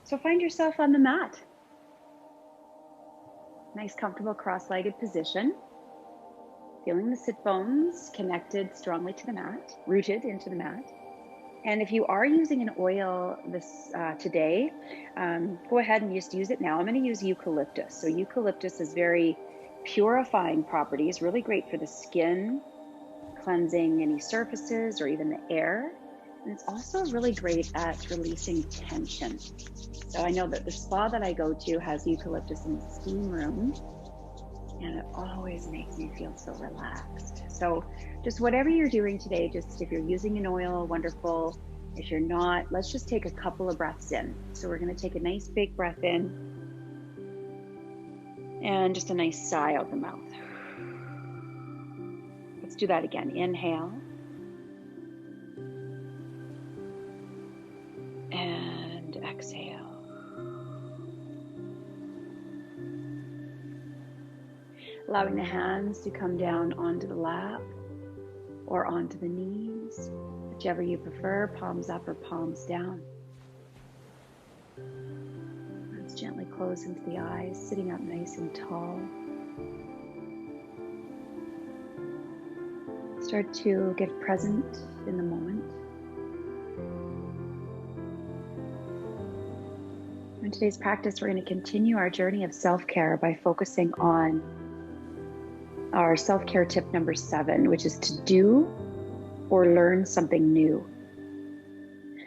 So find yourself on the mat. Nice, comfortable cross-legged position. Feeling the sit bones connected strongly to the mat, rooted into the mat. And if you are using an oil today, go ahead and just use it now. I'm going to use eucalyptus. So eucalyptus is very purifying properties, really great for the skin, cleansing any surfaces or even the air. And it's also really great at releasing tension. So I know that the spa that I go to has eucalyptus in the steam room, and it always makes me feel so relaxed. So just whatever you're doing today, just if you're using an oil, wonderful. If you're not, let's just take a couple of breaths in. So we're going to take a nice big breath in and just a nice sigh out the mouth. Let's do that again. Inhale. And exhale. Allowing the hands to come down onto the lap or onto the knees, whichever you prefer, palms up or palms down. Let's gently close into the eyes, sitting up nice and tall. Start to get present in the moment. In today's practice, we're going to continue our journey of self-care by focusing on our self-care tip number 7, which is to do or learn something new.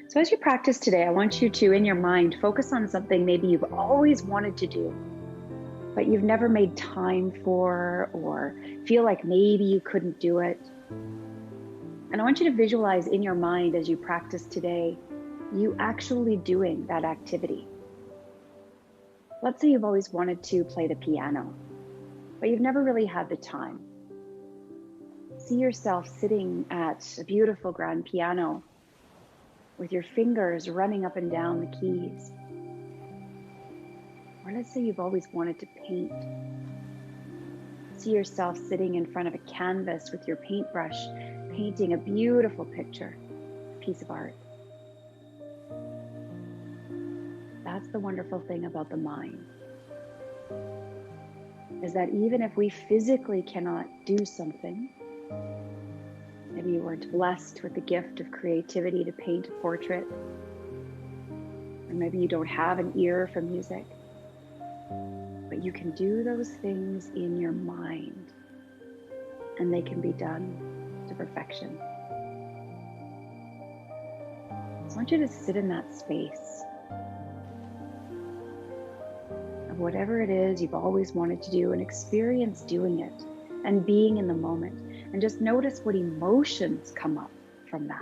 So as you practice today, I want you to, in your mind, focus on something maybe you've always wanted to do, but you've never made time for, or feel like maybe you couldn't do it. And I want you to visualize in your mind as you practice today, you actually doing that activity. Let's say you've always wanted to play the piano, but you've never really had the time. See yourself sitting at a beautiful grand piano with your fingers running up and down the keys. Or let's say you've always wanted to paint. See yourself sitting in front of a canvas with your paintbrush, painting a beautiful picture, a piece of art. That's the wonderful thing about the mind, is that even if we physically cannot do something, maybe you weren't blessed with the gift of creativity to paint a portrait, or maybe you don't have an ear for music, but you can do those things in your mind, and they can be done to perfection. So I want you to sit in that space of whatever it is you've always wanted to do and experience doing it and being in the moment. And just notice what emotions come up from that.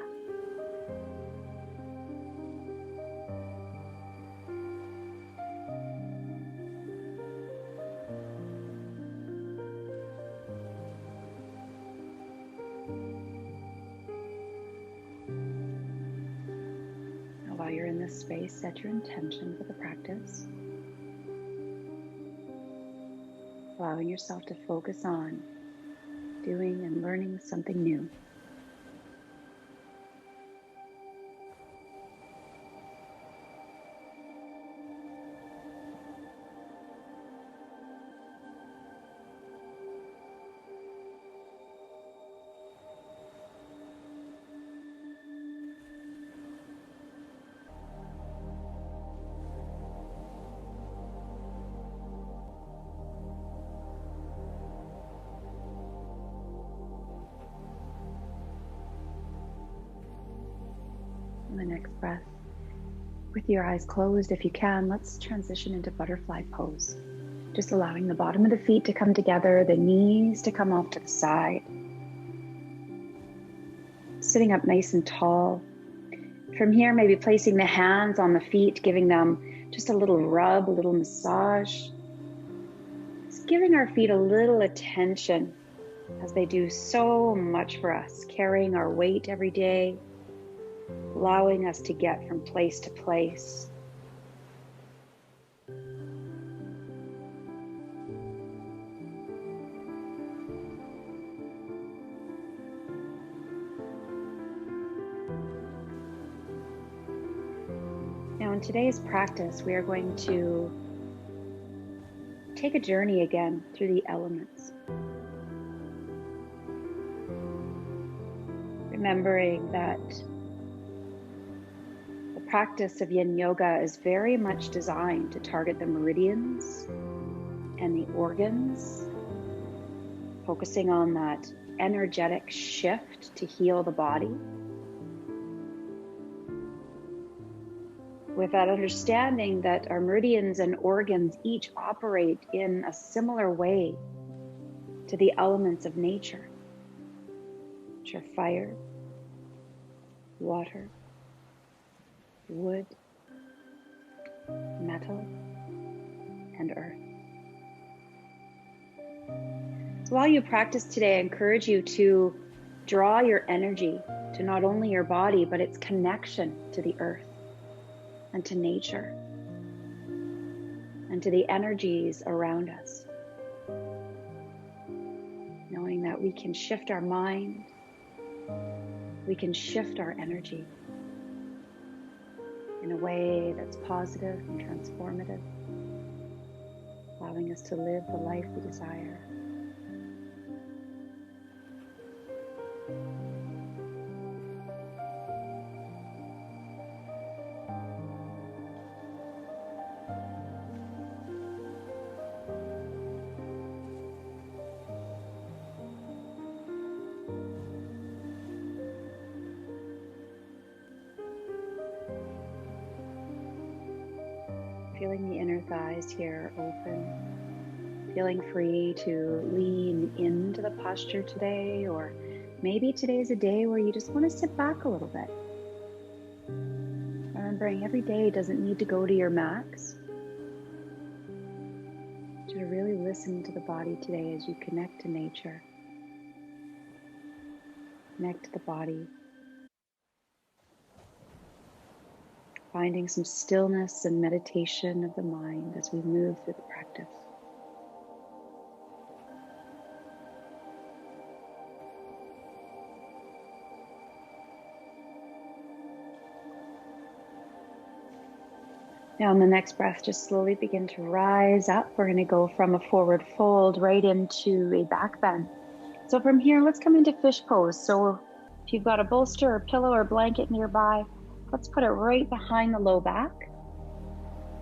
Now, while you're in this space, set your intention for the practice. Allowing yourself to focus on doing and learning something new. On the next breath, with your eyes closed, if you can, let's transition into butterfly pose. Just allowing the bottom of the feet to come together, the knees to come off to the side. Sitting up nice and tall. From here, maybe placing the hands on the feet, giving them just a little rub, a little massage. Just giving our feet a little attention as they do so much for us, carrying our weight every day, allowing us to get from place to place. Now in today's practice, we are going to take a journey again through the elements. Remembering that the practice of yin yoga is very much designed to target the meridians and the organs, focusing on that energetic shift to heal the body. With that understanding that our meridians and organs each operate in a similar way to the elements of nature, which are fire, water, wood, metal, and earth. So while you practice today, I encourage you to draw your energy to not only your body, but its connection to the earth and to nature and to the energies around us. Knowing that we can shift our mind, we can shift our energy in a way that's positive and transformative, allowing us to live the life we desire. Feeling the inner thighs here open, feeling free to lean into the posture today, or maybe today's a day where you just want to sit back a little bit. Remembering every day doesn't need to go to your max. To really listen to the body today as you connect to nature, connect to the body. Finding some stillness and meditation of the mind as we move through the practice. Now on the next breath, just slowly begin to rise up. We're going to go from a forward fold right into a back bend. So from here, let's come into fish pose. So if you've got a bolster or pillow or blanket nearby, let's put it right behind the low back.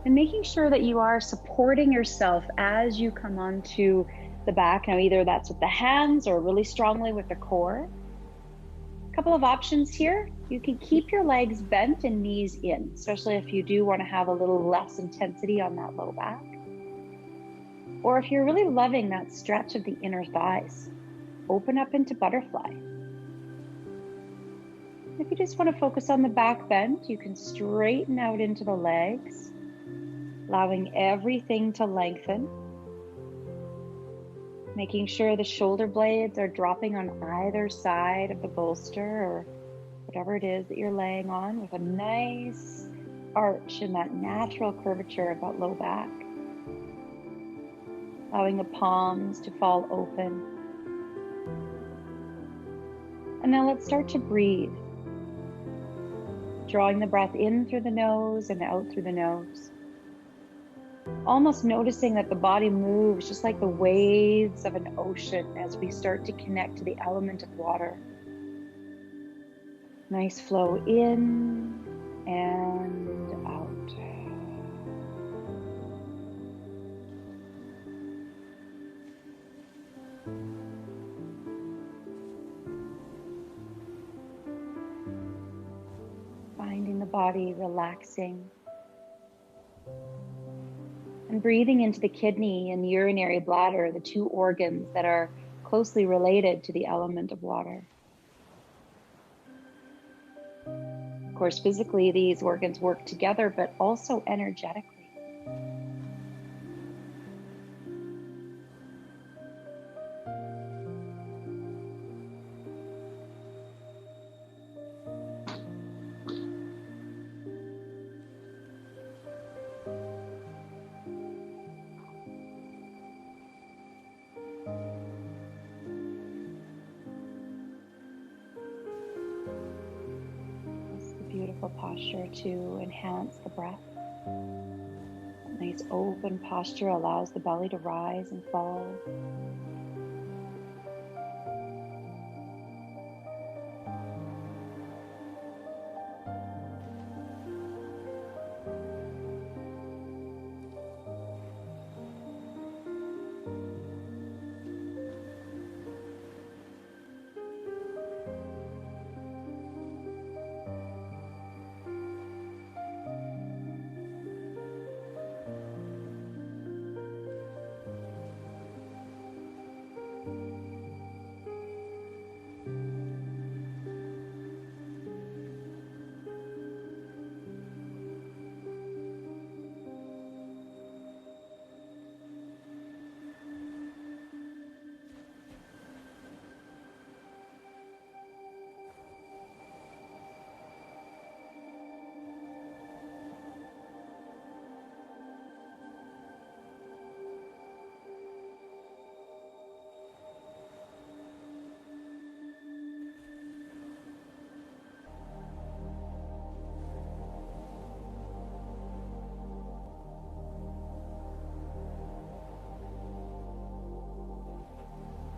And making sure that you are supporting yourself as you come onto the back. Now, either that's with the hands or really strongly with the core. A couple of options here. You can keep your legs bent and knees in, especially if you do want to have a little less intensity on that low back. Or if you're really loving that stretch of the inner thighs, open up into butterfly. If you just want to focus on the back bend, you can straighten out into the legs, allowing everything to lengthen. Making sure the shoulder blades are dropping on either side of the bolster or whatever it is that you're laying on, with a nice arch and that natural curvature of that low back. Allowing the palms to fall open. And now let's start to breathe. Drawing the breath in through the nose and out through the nose. Almost noticing that the body moves just like the waves of an ocean as we start to connect to the element of water. Nice flow in and out. Finding the body relaxing. And breathing into the kidney and urinary bladder, the two organs that are closely related to the element of water. Of course, physically, these organs work together, but also energetically. Beautiful posture to enhance the breath. Nice open posture allows the belly to rise and fall.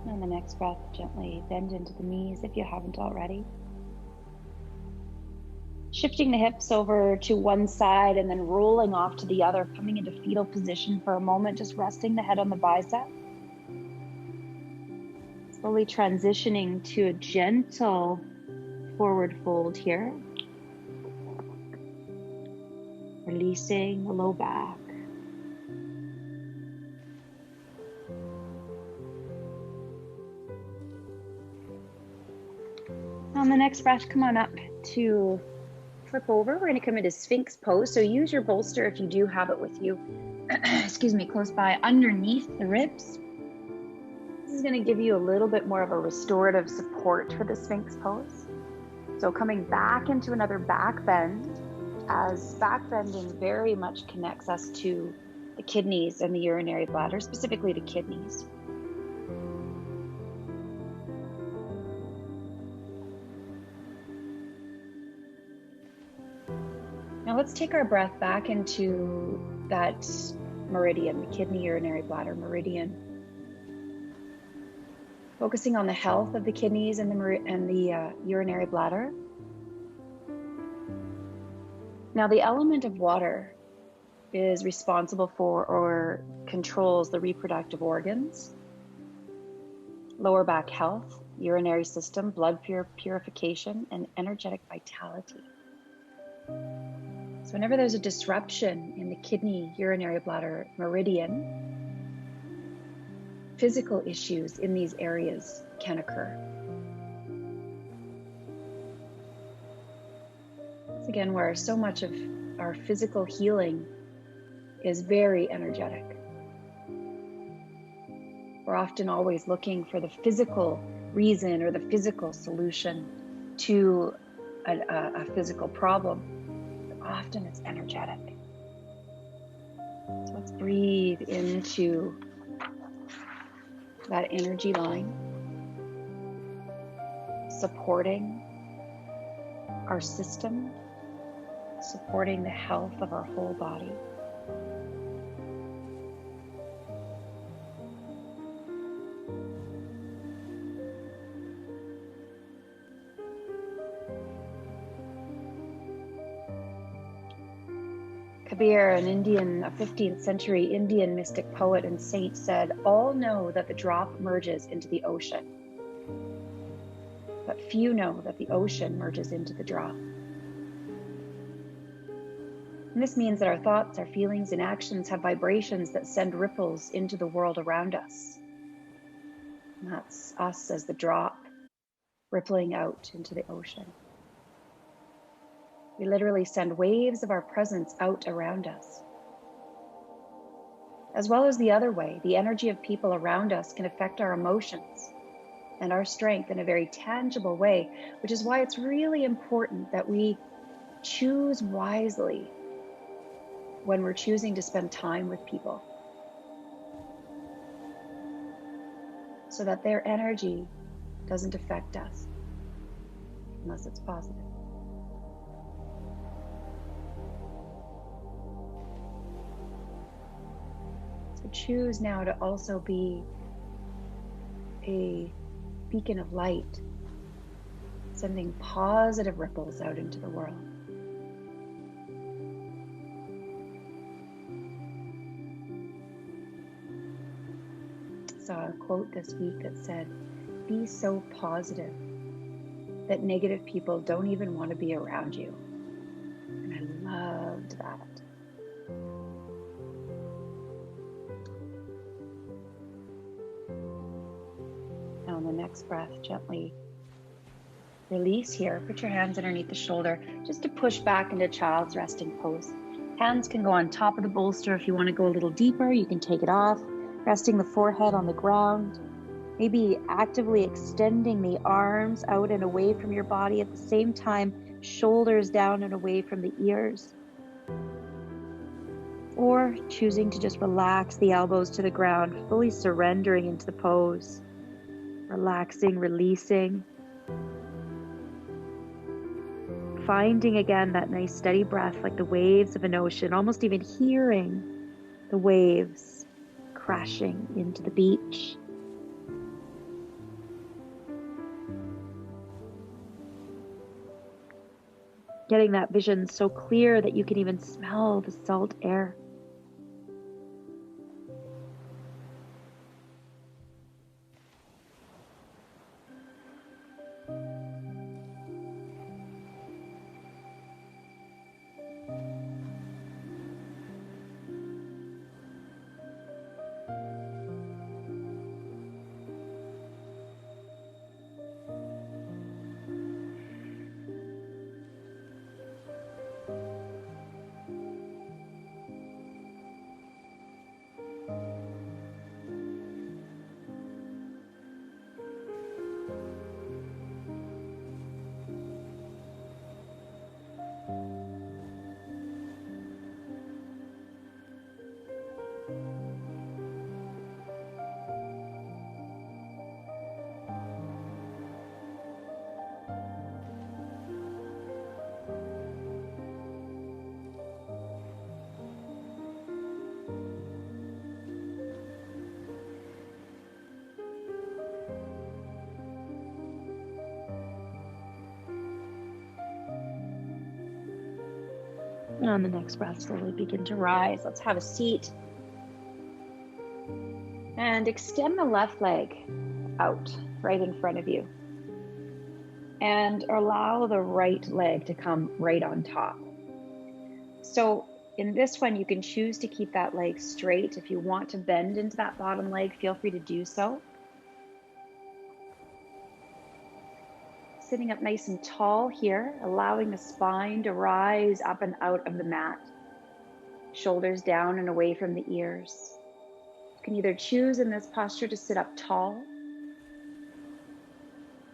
On the next breath, gently bend into the knees if you haven't already. Shifting the hips over to one side and then rolling off to the other, coming into fetal position for a moment, just resting the head on the bicep. Slowly transitioning to a gentle forward fold here. Releasing the low back. On the next breath, come on up to flip over. We're going to come into Sphinx pose. So use your bolster if you do have it with you. Excuse me, close by underneath the ribs. This is going to give you a little bit more of a restorative support for the Sphinx pose. So coming back into another back bend, as back bending very much connects us to the kidneys and the urinary bladder, specifically the kidneys. Now let's take our breath back into that meridian, the kidney urinary bladder meridian. Focusing on the health of the kidneys and the urinary bladder. Now the element of water is responsible for or controls the reproductive organs, lower back health, urinary system, blood purification, and energetic vitality. So whenever there's a disruption in the kidney urinary bladder meridian, physical issues in these areas can occur. It's again where so much of our physical healing is very energetic. We're often always looking for the physical reason or the physical solution to a physical problem. Often it's energetic. So let's breathe into that energy line, supporting our system, supporting the health of our whole body. Kabir, a 15th century Indian mystic poet and saint, said, "All know that the drop merges into the ocean, but few know that the ocean merges into the drop." And this means that our thoughts, our feelings, and actions have vibrations that send ripples into the world around us. And that's us as the drop rippling out into the ocean. We literally send waves of our presence out around us. As well as the other way, the energy of people around us can affect our emotions and our strength in a very tangible way, which is why it's really important that we choose wisely when we're choosing to spend time with people, so that their energy doesn't affect us unless it's positive. But choose now to also be a beacon of light, sending positive ripples out into the world. Saw a quote this week that said, "Be so positive that negative people don't even want to be around you." And I loved that. Now on the next breath, gently release here. Put your hands underneath the shoulder just to push back into child's resting pose. Hands can go on top of the bolster. If you want to go a little deeper, you can take it off, resting the forehead on the ground. Maybe actively extending the arms out and away from your body at the same time, shoulders down and away from the ears. Or choosing to just relax the elbows to the ground, fully surrendering into the pose. Relaxing, releasing. Finding again that nice steady breath like the waves of an ocean, almost even hearing the waves crashing into the beach. Getting that vision so clear that you can even smell the salt air. And on the next breath, slowly begin to rise. Let's have a seat. And extend the left leg out right in front of you. And allow the right leg to come right on top. So in this one, you can choose to keep that leg straight. If you want to bend into that bottom leg, feel free to do so. Sitting up nice and tall here, allowing the spine to rise up and out of the mat. Shoulders down and away from the ears. You can either choose in this posture to sit up tall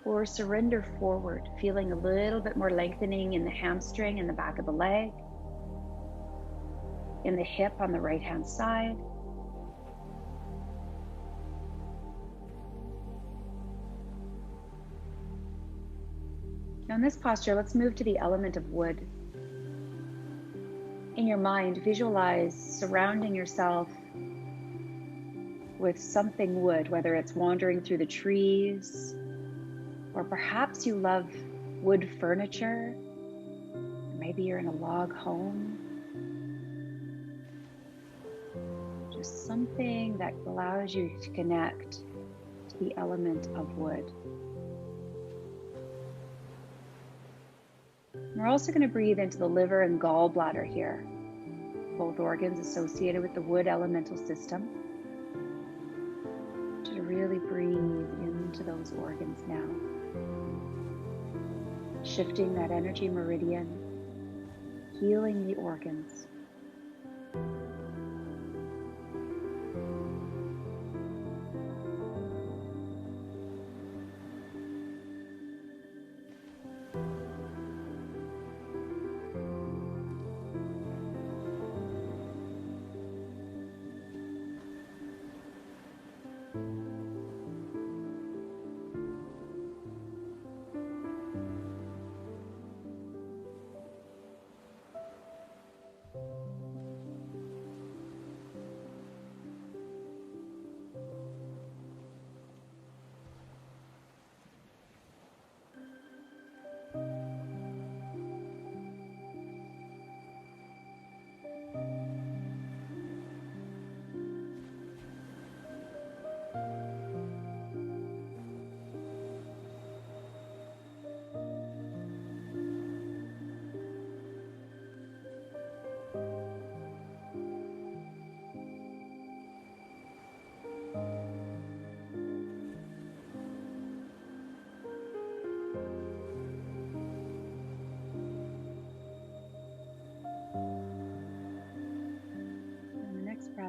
or surrender forward, feeling a little bit more lengthening in the hamstring and the back of the leg, in the hip on the right-hand side. Now in this posture, let's move to the element of wood. In your mind, visualize surrounding yourself with something wood, whether it's wandering through the trees, or perhaps you love wood furniture. Maybe you're in a log home. Just something that allows you to connect to the element of wood. We're also going to breathe into the liver and gallbladder here, both organs associated with the wood elemental system. To really breathe into those organs now. Shifting that energy meridian, healing the organs.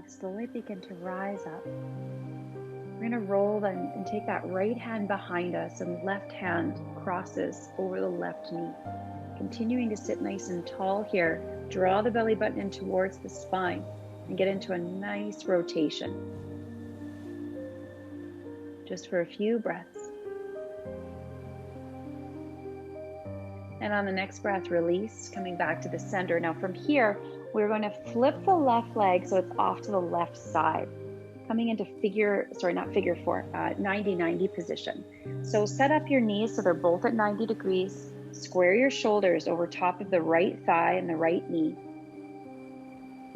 breath, slowly begin to rise up. We're going to roll and take that right hand behind us and left hand crosses over the left knee. Continuing to sit nice and tall here. Draw the belly button in towards the spine and get into a nice rotation. Just for a few breaths. And on the next breath, release, coming back to the center. Now from here, we're going to flip the left leg so it's off to the left side. Coming into 90-90 position. So set up your knees so they're both at 90 degrees. Square your shoulders over top of the right thigh and the right knee.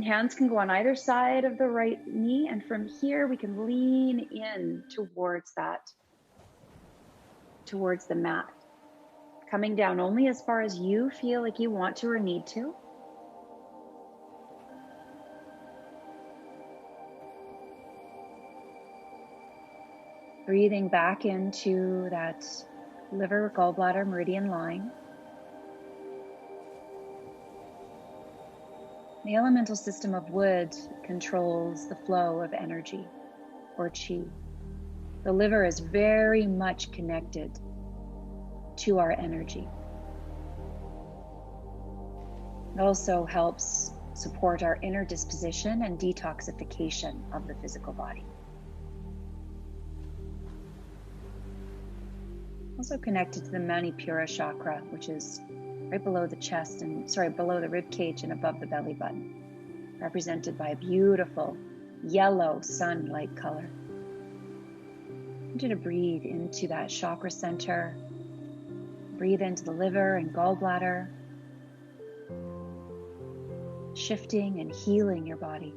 Hands can go on either side of the right knee, and from here we can lean in towards the mat. Coming down only as far as you feel like you want to or need to. Breathing back into that liver, gallbladder, meridian line. The elemental system of wood controls the flow of energy, or chi. The liver is very much connected to our energy. It also helps support our inner disposition and detoxification of the physical body. Also connected to the Manipura chakra, which is right below the chest below the rib cage and above the belly button, represented by a beautiful yellow sun-like color. I want you to breathe into that chakra center. Breathe into the liver and gallbladder, shifting and healing your body.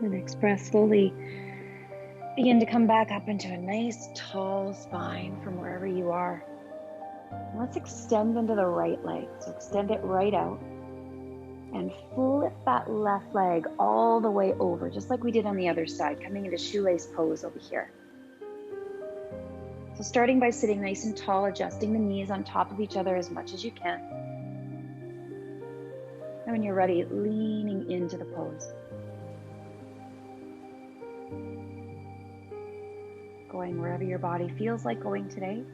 The next breath, slowly begin to come back up into a nice tall spine from wherever you are. And let's extend into the right leg. So extend it right out and flip that left leg all the way over, just like we did on the other side, coming into shoelace pose over here. So starting by sitting nice and tall, adjusting the knees on top of each other as much as you can. And when you're ready, leaning into the pose. Going wherever your body feels like going today.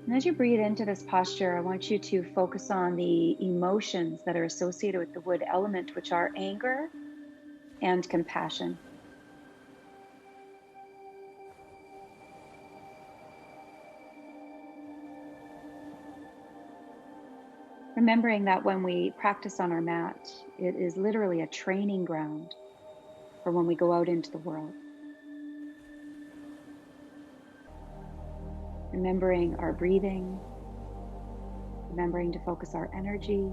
And as you breathe into this posture, I want you to focus on the emotions that are associated with the wood element, which are anger and compassion. Remembering that when we practice on our mat, it is literally a training ground for when we go out into the world. Remembering our breathing, remembering to focus our energy.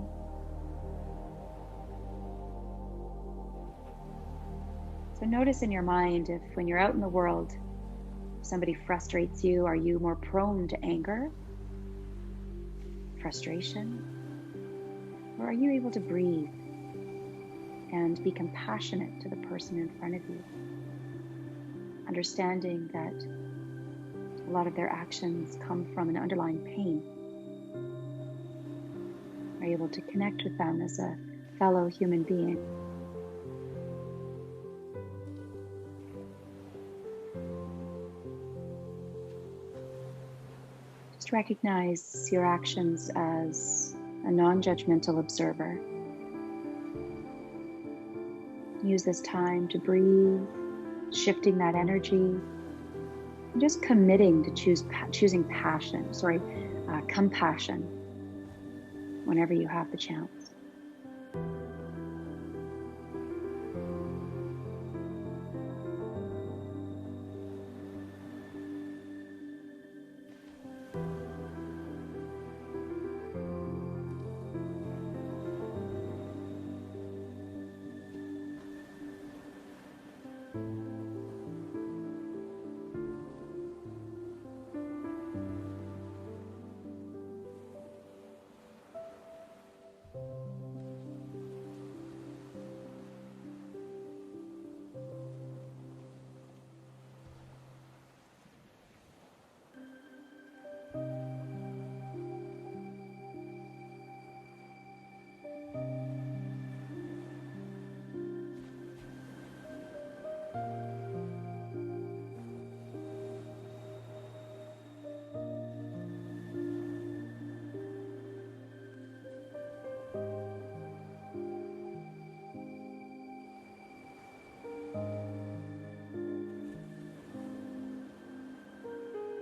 So notice in your mind if when you're out in the world, somebody frustrates you, are you more prone to anger, frustration? Or are you able to breathe and be compassionate to the person in front of you, understanding that a lot of their actions come from an underlying pain? Are you able to connect with them as a fellow human being? Just recognize your actions as a non-judgmental observer. Use this time to breathe, shifting that energy, and just committing to choosing compassion whenever you have the chance.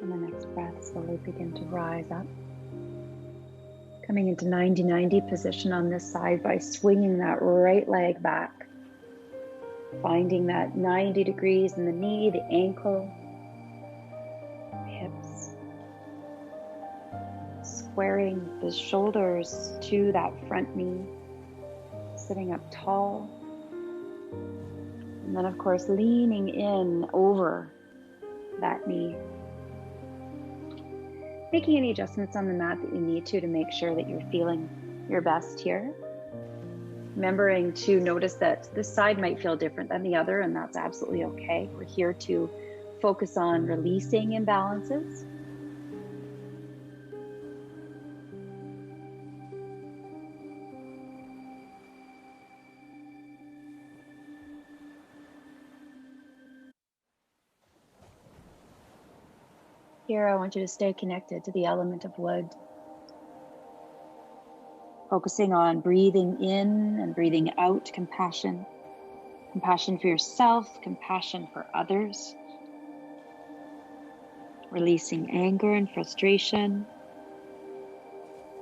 And the next breath, slowly begin to rise up. Coming into 90-90 position on this side by swinging that right leg back. Finding that 90 degrees in the knee, the ankle, hips. Squaring the shoulders to that front knee. Sitting up tall. And then of course leaning in over that knee. Making any adjustments on the mat that you need to make sure that you're feeling your best here. Remembering to notice that this side might feel different than the other, and that's absolutely okay. We're here to focus on releasing imbalances. Here, I want you to stay connected to the element of wood. Focusing on breathing in and breathing out compassion. Compassion for yourself, compassion for others. Releasing anger and frustration.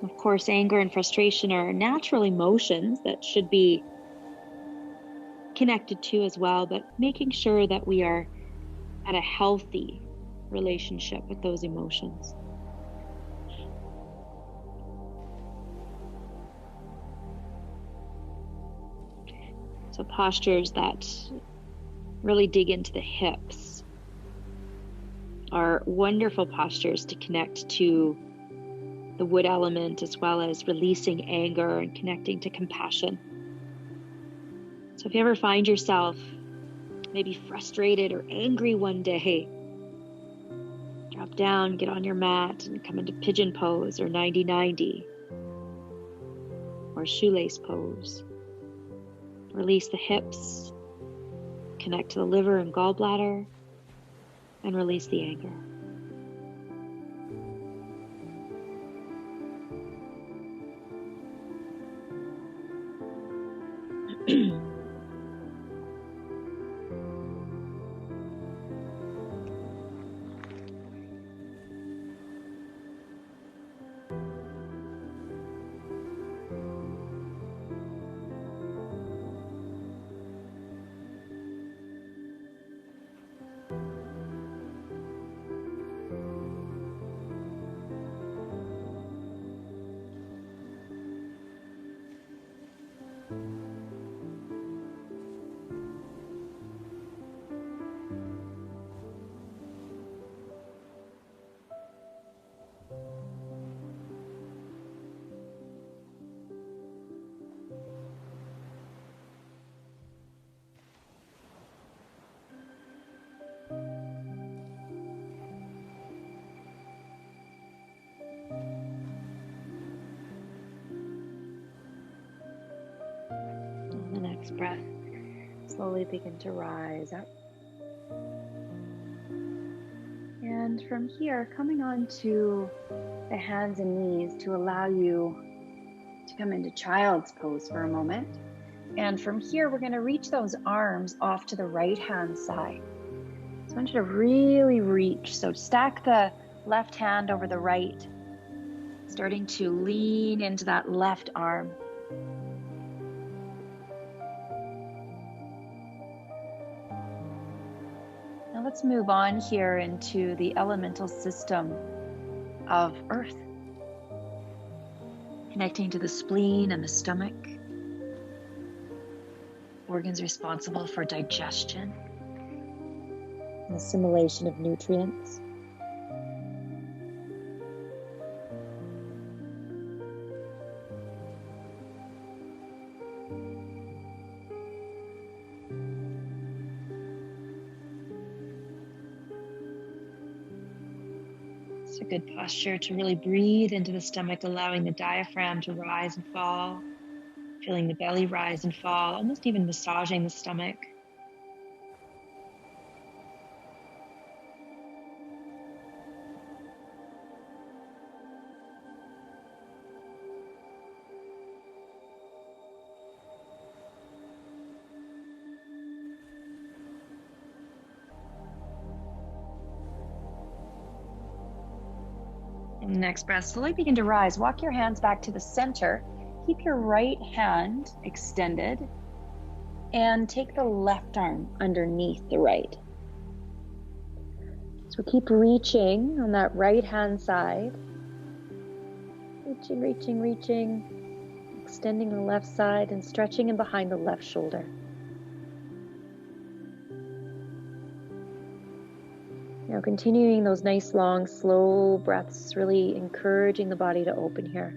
Of course, anger and frustration are natural emotions that should be connected to as well, but making sure that we are at a healthy relationship with those emotions. So postures that really dig into the hips are wonderful postures to connect to the wood element, as well as releasing anger and connecting to compassion. So if you ever find yourself maybe frustrated or angry one day, drop down, get on your mat, and come into pigeon pose or 90-90 or shoelace pose. Release the hips, connect to the liver and gallbladder, and release the anger. next breath, slowly begin to rise up. And from here, coming on to the hands and knees to allow you to come into child's pose for a moment. And from here, we're going to reach those arms off to the right-hand side. So I want you to really reach. So stack the left hand over the right, starting to lean into that left arm. Now let's move on here into the elemental system of earth, connecting to the spleen and the stomach, organs responsible for digestion and assimilation of nutrients. It's a good posture to really breathe into the stomach, allowing the diaphragm to rise and fall, feeling the belly rise and fall, almost even massaging the stomach. And the next breath, slowly begin to rise. Walk your hands back to the center. Keep your right hand extended and take the left arm underneath the right. So keep reaching on that right hand side. Reaching, reaching, reaching. Extending the left side and stretching in behind the left shoulder. Now continuing those nice long slow breaths, really encouraging the body to open here.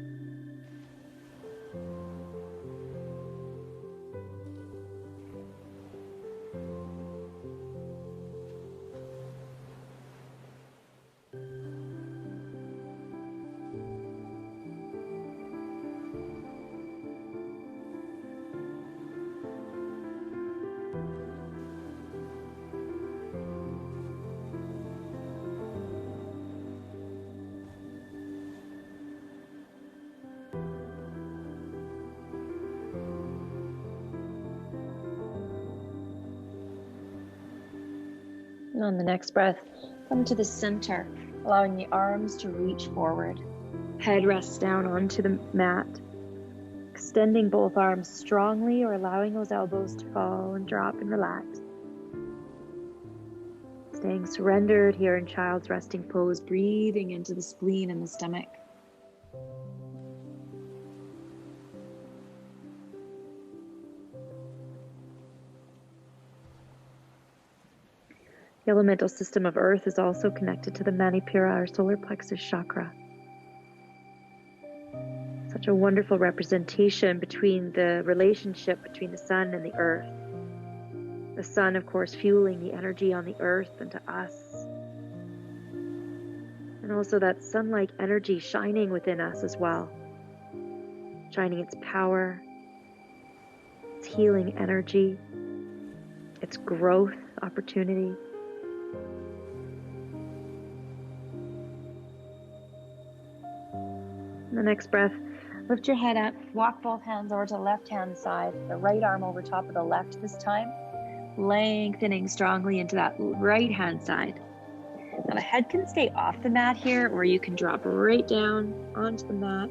And on the next breath, come to the center, allowing the arms to reach forward. Head rests down onto the mat, extending both arms strongly or allowing those elbows to fall and drop and relax. Staying surrendered here in child's resting pose, breathing into the spleen and the stomach. The elemental system of earth is also connected to the Manipura, our solar plexus chakra. Such a wonderful representation between the relationship between the sun and the earth. The sun, of course, fueling the energy on the earth and to us. And also that sun-like energy shining within us as well. Shining its power, its healing energy, its growth opportunity. The next breath, lift your head up, walk both hands over to the left-hand side, the right arm over top of the left this time, lengthening strongly into that right-hand side. Now the head can stay off the mat here, or you can drop right down onto the mat,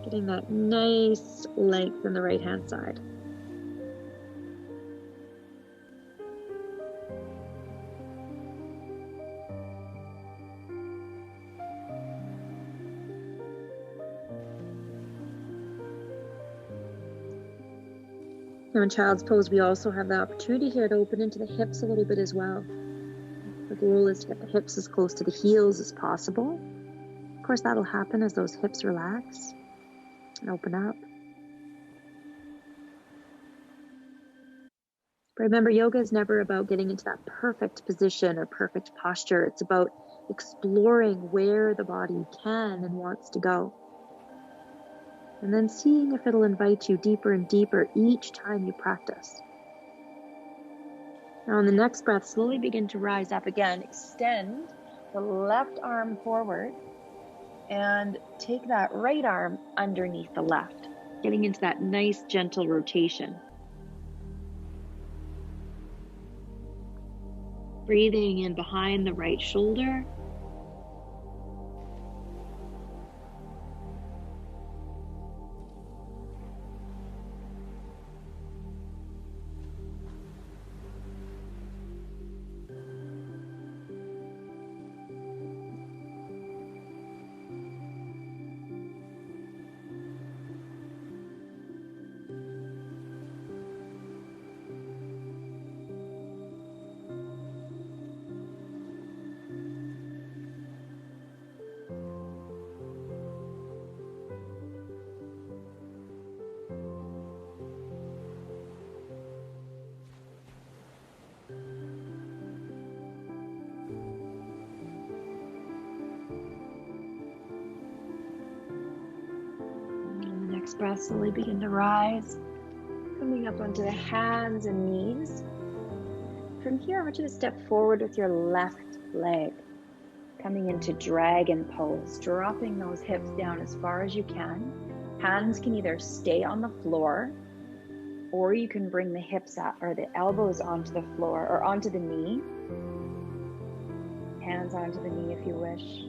getting that nice length in the right-hand side. Now in child's pose, we also have the opportunity here to open into the hips a little bit as well. The goal is to get the hips as close to the heels as possible. Of course, that'll happen as those hips relax and open up. But remember, yoga is never about getting into that perfect position or perfect posture. It's about exploring where the body can and wants to go. and then seeing if it'll invite you deeper and deeper each time you practice. Now on the next breath, slowly begin to rise up again. Extend the left arm forward and take that right arm underneath the left, getting into that nice gentle rotation. Breathing in behind the right shoulder. Breath, slowly begin to rise, coming up onto the hands and knees. From here, I want you to step forward with your left leg, coming into dragon pose, dropping those hips down as far as you can. Hands can either stay on the floor, or you can bring the hips up or the elbows onto the floor or onto the knee. Hands onto the knee if you wish.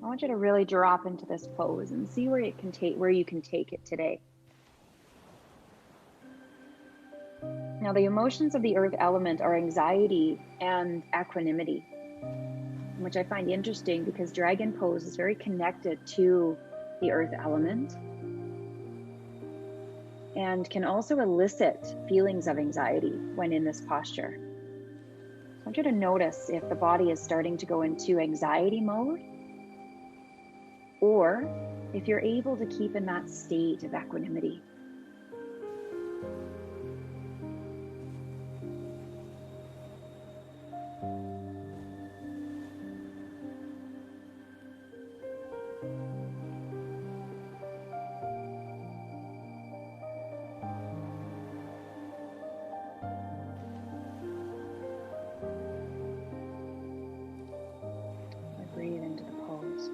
I want you to really drop into this pose and see where you can take it today. Now, the emotions of the earth element are anxiety and equanimity, which I find interesting because dragon pose is very connected to the earth element and can also elicit feelings of anxiety when in this posture. I want you to notice if the body is starting to go into anxiety mode, or if you're able to keep in that state of equanimity. Breathe into the pose.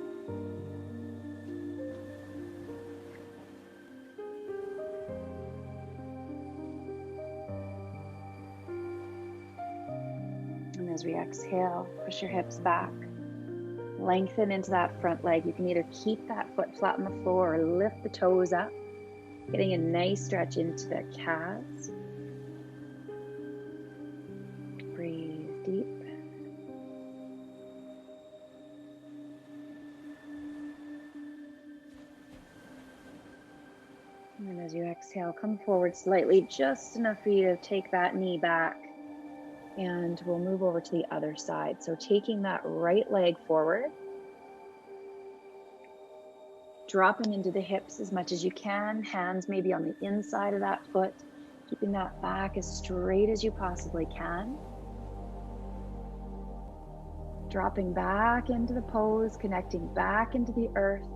And as we exhale, push your hips back. Lengthen into that front leg. You can either keep that foot flat on the floor or lift the toes up, getting a nice stretch into the calves. Breathe deep. And as you exhale, come forward slightly, just enough for you to take that knee back. And we'll move over to the other side. So taking that right leg forward, dropping into the hips as much as you can, hands maybe on the inside of that foot, keeping that back as straight as you possibly can. Dropping back into the pose, connecting back into the earth.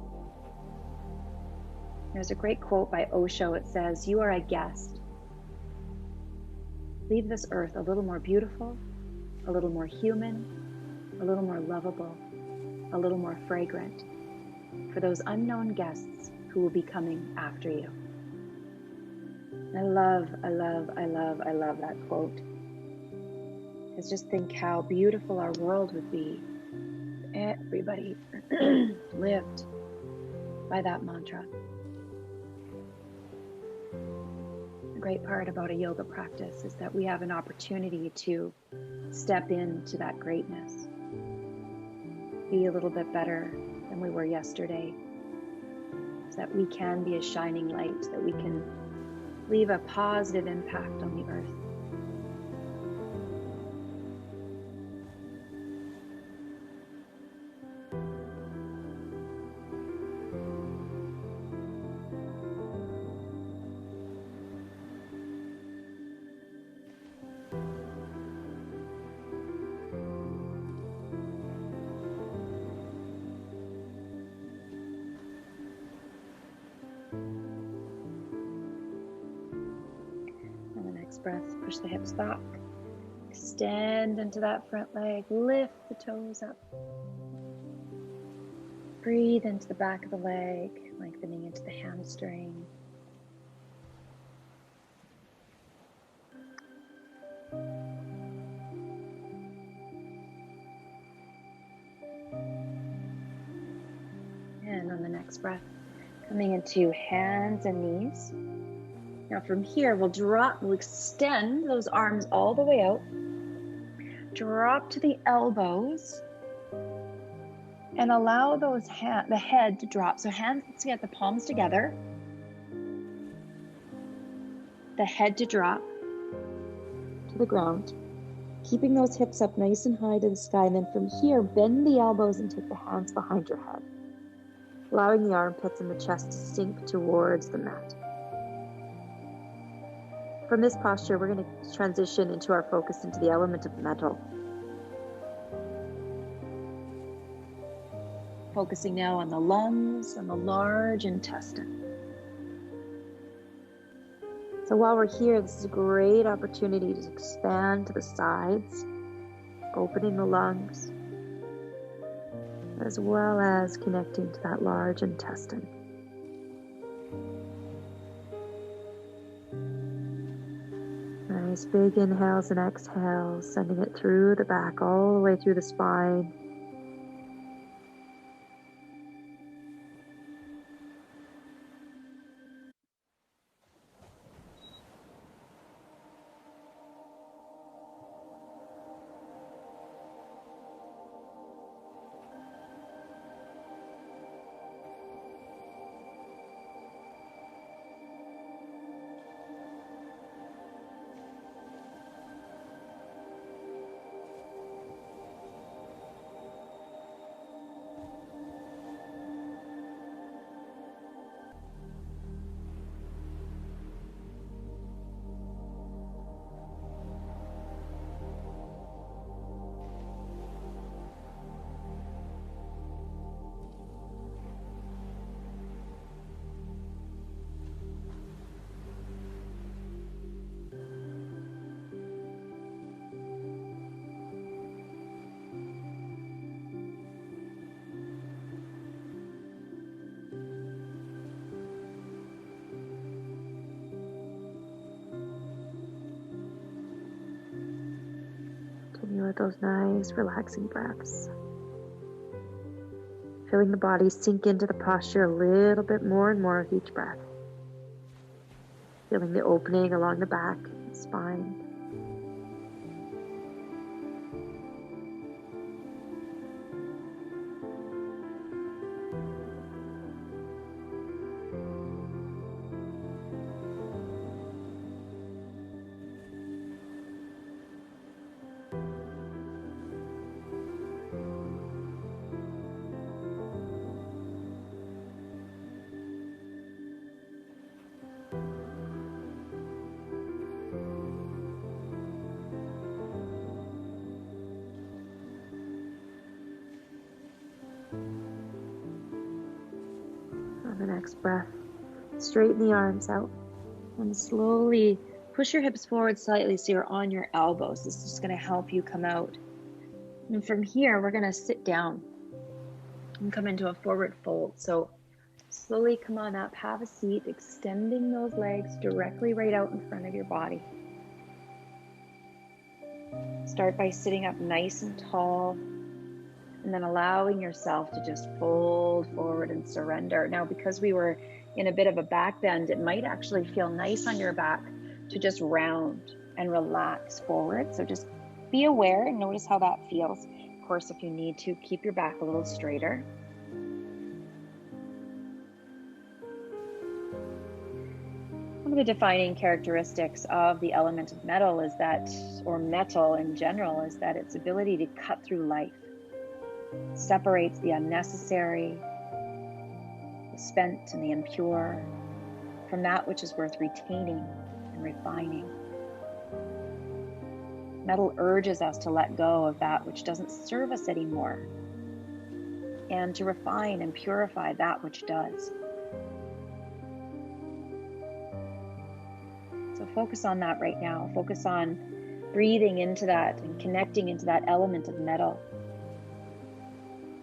There's a great quote by Osho. It says, "You are a guest. Leave this earth a little more beautiful, a little more human, a little more lovable, a little more fragrant for those unknown guests who will be coming after you." I love that quote. Because just think how beautiful our world would be if everybody lived by that mantra. The great part about a yoga practice is that we have an opportunity to step into that greatness, be a little bit better than we were yesterday, so that we can be a shining light, that we can leave a positive impact on the earth. On the next breath, push the hips back. Extend into that front leg. Lift the toes up. Breathe into the back of the leg, lengthening into the hamstring. And on the next breath, coming into hands and knees. Now from here, we'll extend those arms all the way out. Drop to the elbows and allow the head to drop. So hands, let's get the palms together. The head to drop to the ground. Keeping those hips up nice and high to the sky. And then from here, bend the elbows and take the hands behind your head. Allowing the armpits and the chest to sink towards the mat. From this posture, we're going to transition into our focus into the element of metal. Focusing now on the lungs and the large intestine. So while we're here, this is a great opportunity to expand to the sides, opening the lungs, as well as connecting to that large intestine. Nice big inhales and exhales, sending it through the back, all the way through the spine. Continue with those nice, relaxing breaths. Feeling the body sink into the posture a little bit more and more with each breath. Feeling the opening along the back, spine. On the next breath, straighten the arms out and slowly push your hips forward slightly so you're on your elbows. This is just going to help you come out. And from here, we're going to sit down and come into a forward fold. So slowly come on up, have a seat, extending those legs directly right out in front of your body. Start by sitting up nice and tall, and then allowing yourself to just fold forward and surrender. Now, because we were in a bit of a back bend, it might actually feel nice on your back to just round and relax forward. So just be aware and notice how that feels. Of course, if you need to, keep your back a little straighter. One of the defining characteristics of the element of metal is that, or metal in general, is that its ability to cut through life. Separates the unnecessary, the spent and the impure from that which is worth retaining and refining. Metal urges us to let go of that which doesn't serve us anymore and to refine and purify that which does. So focus on that right now. Focus on breathing into that and connecting into that element of metal.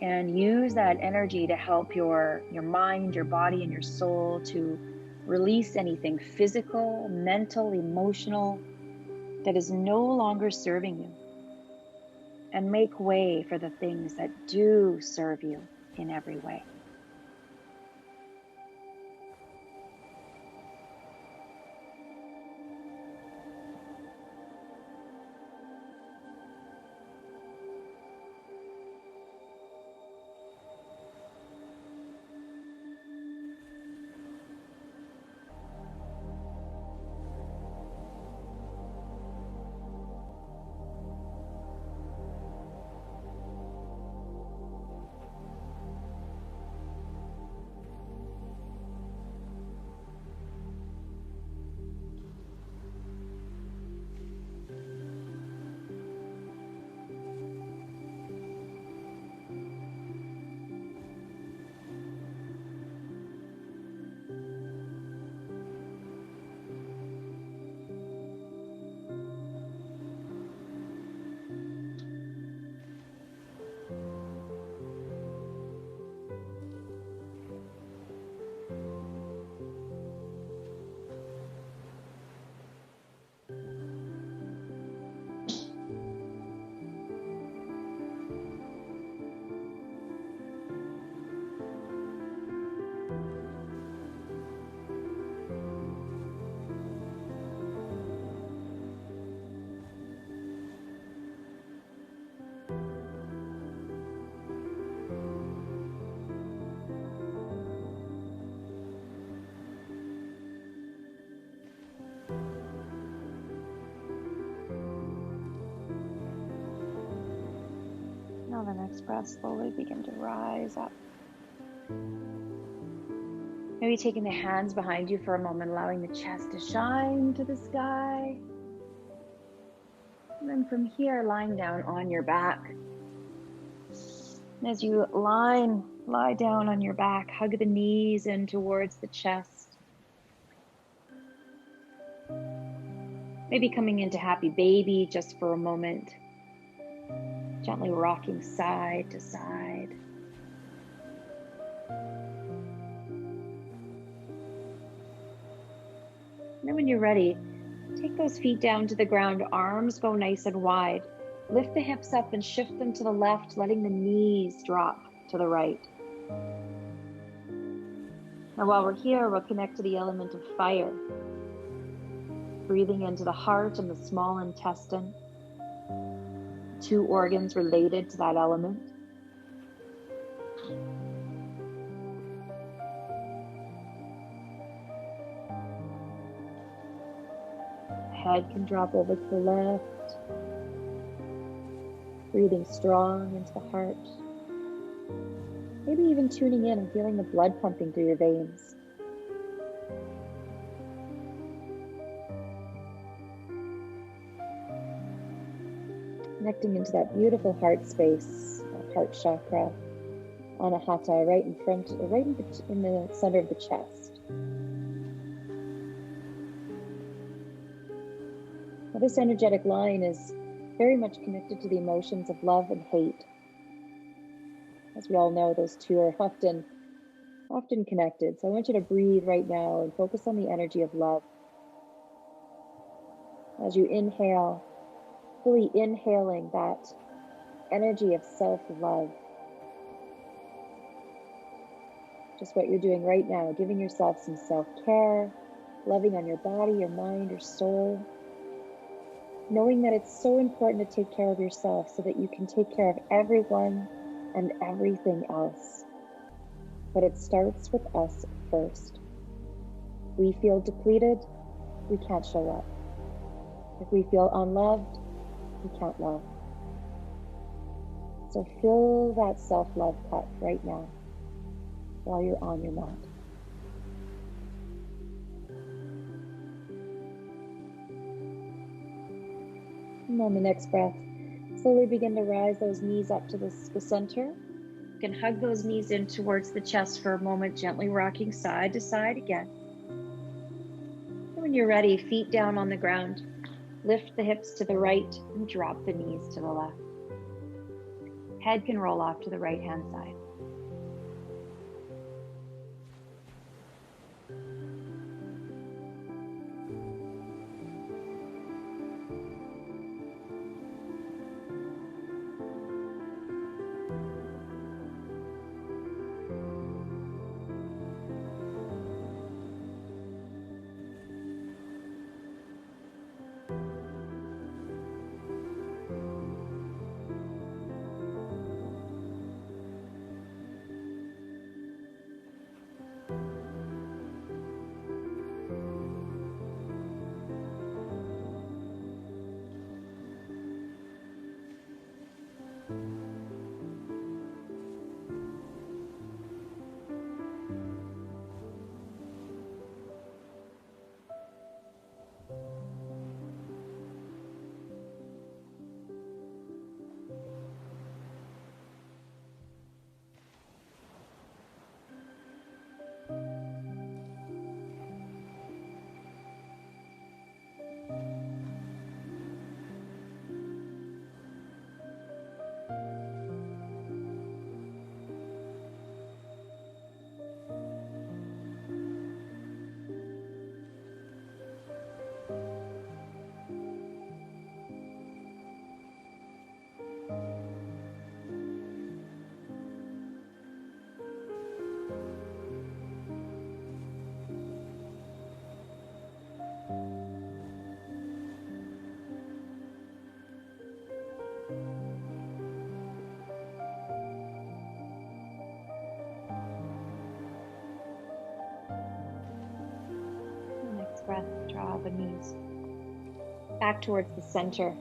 And use that energy to help your mind, your body, and your soul to release anything physical, mental, emotional that is no longer serving you. And make way for the things that do serve you in every way. Now the next breath, slowly begin to rise up. Maybe taking the hands behind you for a moment, allowing the chest to shine to the sky. And then from here, lying down on your back. And as you lie down on your back, hug the knees in towards the chest. Maybe coming into happy baby just for a moment. Gently rocking side to side. And then when you're ready, take those feet down to the ground, arms go nice and wide. Lift the hips up and shift them to the left, letting the knees drop to the right. Now while we're here, we'll connect to the element of fire. Breathing into the heart and the small intestine. 2 organs related to that element. Head can drop over to the left. Breathing strong into the heart. Maybe even tuning in and feeling the blood pumping through your veins. Connecting into that beautiful heart space, heart chakra, anahata, right in front, right in the center of the chest. Now, this energetic line is very much connected to the emotions of love and hate. As we all know, those two are often connected. So I want you to breathe right now and focus on the energy of love. As you inhale, fully inhaling that energy of self-love. Just what you're doing right now, giving yourself some self-care, loving on your body, your mind, your soul. Knowing that it's so important to take care of yourself so that you can take care of everyone and everything else. But it starts with us first. We feel depleted, we can't show up. If we feel unloved, we can't love. So fill that self-love cup right now while you're on your mat. And on the next breath, slowly begin to rise those knees up to the center. You can hug those knees in towards the chest for a moment, gently rocking side to side again. When you're ready, feet down on the ground. Lift the hips to the right and drop the knees to the left. Head can roll off to the right-hand side. Next breath, draw the knees back towards the center.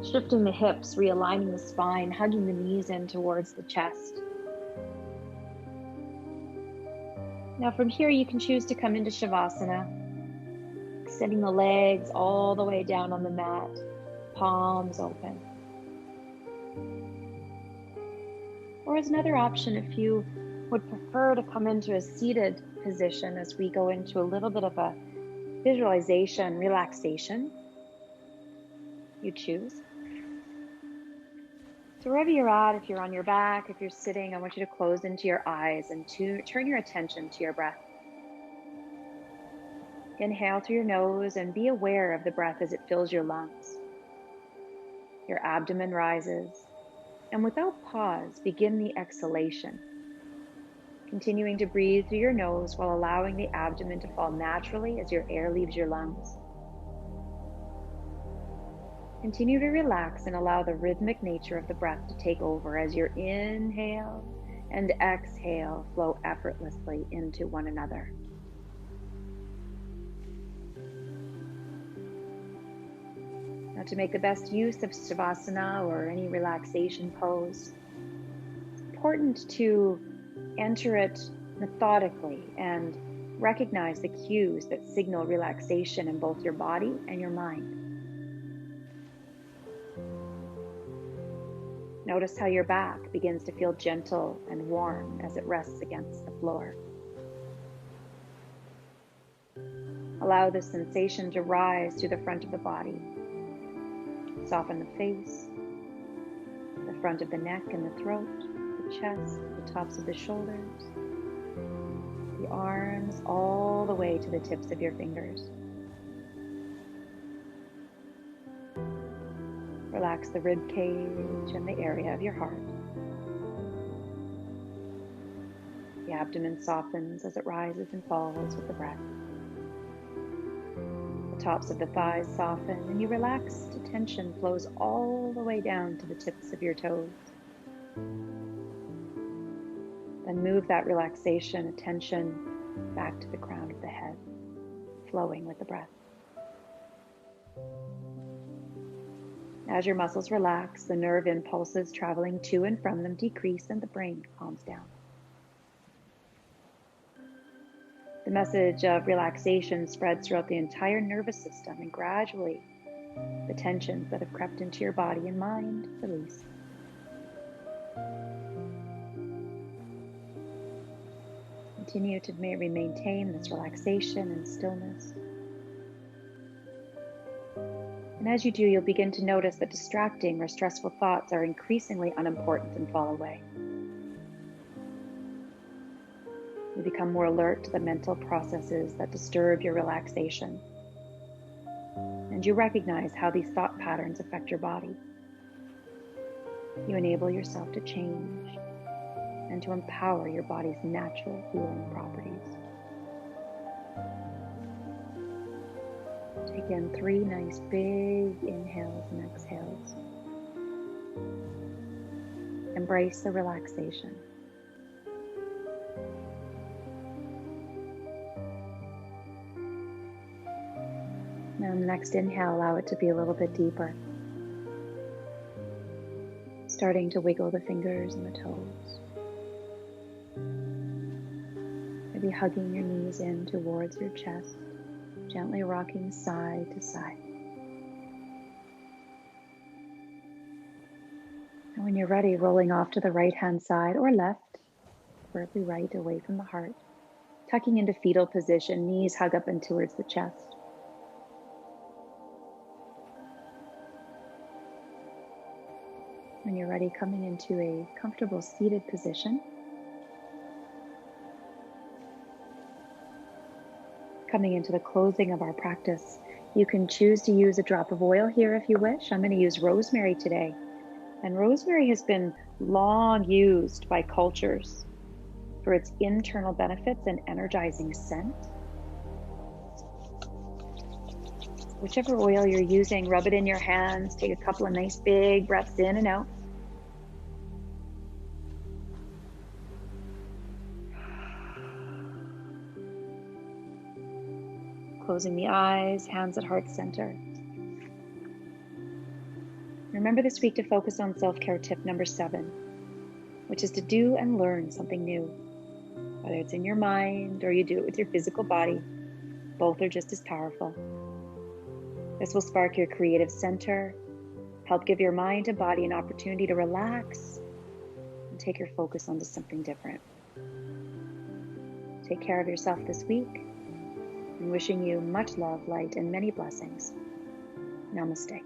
Shifting the hips, realigning the spine, hugging the knees in towards the chest. Now from here, you can choose to come into Shavasana, extending the legs all the way down on the mat, palms open. Or as another option, if you would prefer to come into a seated position as we go into a little bit of a visualization, relaxation, you choose. So wherever you're at, if you're on your back, if you're sitting, I want you to close into your eyes and to turn your attention to your breath. Inhale through your nose and be aware of the breath as it fills your lungs. Your abdomen rises, and without pause, begin the exhalation. Continuing to breathe through your nose while allowing the abdomen to fall naturally as your air leaves your lungs. Continue to relax and allow the rhythmic nature of the breath to take over as your inhale and exhale flow effortlessly into one another. Now, to make the best use of Savasana or any relaxation pose, it's important to enter it methodically and recognize the cues that signal relaxation in both your body and your mind. Notice how your back begins to feel gentle and warm as it rests against the floor. Allow this sensation to rise through the front of the body. Soften the face, the front of the neck and the throat, the chest, the tops of the shoulders, the arms, all the way to the tips of your fingers. Relax the rib cage and the area of your heart. The abdomen softens as it rises and falls with the breath. The tops of the thighs soften and you relax. Tension flows all the way down to the tips of your toes. Then move that relaxation, attention back to the crown of the head, flowing with the breath. As your muscles relax, the nerve impulses traveling to and from them decrease and the brain calms down. The message of relaxation spreads throughout the entire nervous system, and gradually the tensions that have crept into your body and mind release. Continue to maintain this relaxation and stillness And as you do, you'll begin to notice that distracting or stressful thoughts are increasingly unimportant and fall away. You become more alert to the mental processes that disturb your relaxation. And you recognize how these thought patterns affect your body. You enable yourself to change and to empower your body's natural healing properties. Take in 3 nice big inhales and exhales. Embrace the relaxation. Now on the next inhale, allow it to be a little bit deeper. Starting to wiggle the fingers and the toes. Maybe hugging your knees in towards your chest, gently rocking side to side. And when you're ready, rolling off to the right-hand side or left, preferably right, away from the heart. Tucking into fetal position, knees hug up and towards the chest. When you're ready, coming into a comfortable seated position. Coming into the closing of our practice, you can choose to use a drop of oil here if you wish. I'm going to use rosemary today. And rosemary has been long used by cultures for its internal benefits and energizing scent. Whichever oil you're using, rub it in your hands. Take a couple of nice big breaths in and out. Closing the eyes, hands at heart center. Remember this week to focus on self-care tip number 7, which is to do and learn something new. Whether it's in your mind or you do it with your physical body, both are just as powerful. This will spark your creative center, help give your mind and body an opportunity to relax, and take your focus onto something different. Take care of yourself this week, and wishing you much love, light, and many blessings. Namaste.